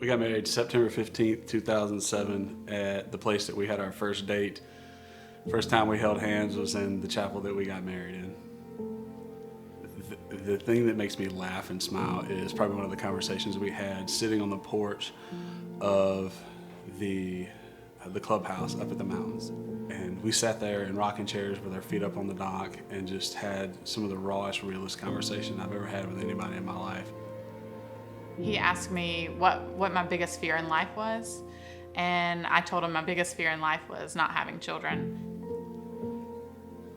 We got married September 15th, 2007 at the place that we had our first date. First time we held hands was in the chapel that we got married in. The thing that makes me laugh and smile is probably one of the conversations we had sitting on the porch of the clubhouse up at the mountains. And we sat there in rocking chairs with our feet up on the dock and just had some of the rawest, realest conversation I've ever had with anybody in my life. He asked me what my biggest fear in life was, and I told him my biggest fear in life was not having children.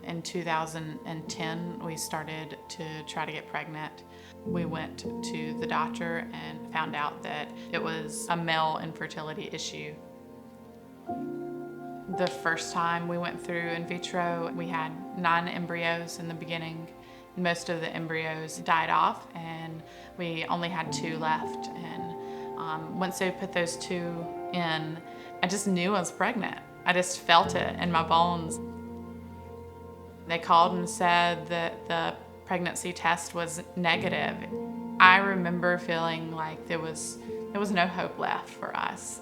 In 2010, we started to try to get pregnant. We went to the doctor and found out that it was a male infertility issue. The first time we went through in vitro, we had 9 embryos in the beginning. Most of the embryos died off and we only had 2 left. And once they put those 2 in, I just knew I was pregnant. I just felt it in my bones. They called and said that the pregnancy test was negative. I remember feeling like there was no hope left for us.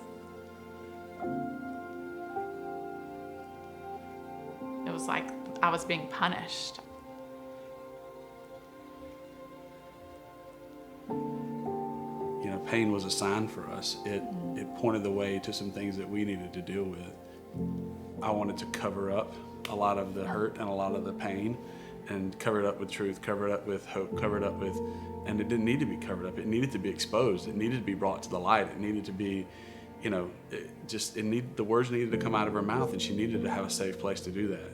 It was like I was being punished. You know, pain was a sign for us. It pointed the way to some things that we needed to deal with. I wanted to cover up a lot of the hurt and a lot of the pain and cover it up with truth, cover it up with hope, cover it up with, and it didn't need to be covered up. It needed to be exposed. It needed to be brought to the light. It needed to be, you know, the words needed to come out of her mouth, and she needed to have a safe place to do that.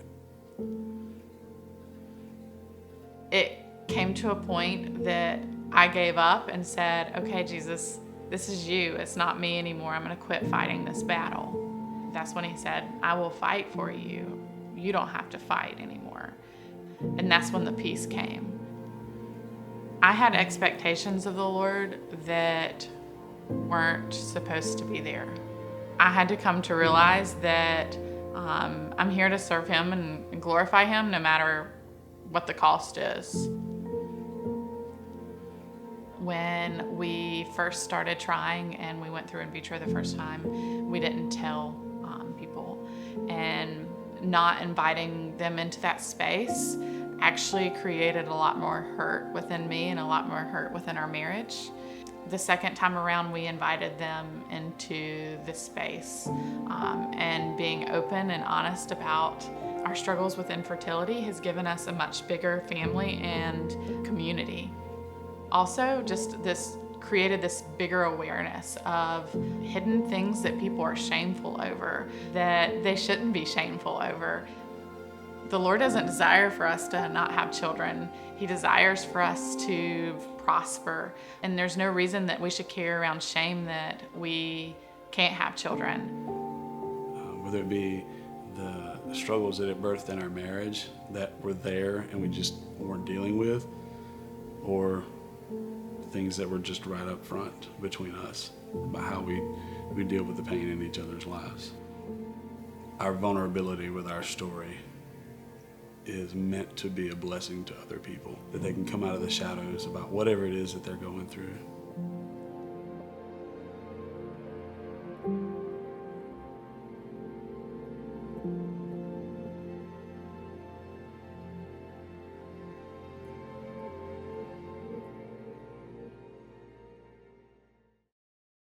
It came to a point that I gave up and said, okay, Jesus, this is you. It's not me anymore. I'm going to quit fighting this battle. That's when he said, I will fight for you. You don't have to fight anymore. And that's when the peace came. I had expectations of the Lord that weren't supposed to be there. I had to come to realize that I'm here to serve him and glorify him no matter what the cost is. When we first started trying and we went through in vitro the first time, we didn't tell people. And not inviting them into that space actually created a lot more hurt within me and a lot more hurt within our marriage. The second time around, we invited them into this space, and being open and honest about our struggles with infertility has given us a much bigger family and community. Also, just this created this bigger awareness of hidden things that people are shameful over, that they shouldn't be shameful over. The Lord doesn't desire for us to not have children. He desires for us to prosper. And there's no reason that we should carry around shame that we can't have children. Whether it be the struggles that it birthed in our marriage that were there and we just weren't dealing with, or things that were just right up front between us about how we deal with the pain in each other's lives. Our vulnerability with our story is meant to be a blessing to other people, that they can come out of the shadows about whatever it is that they're going through.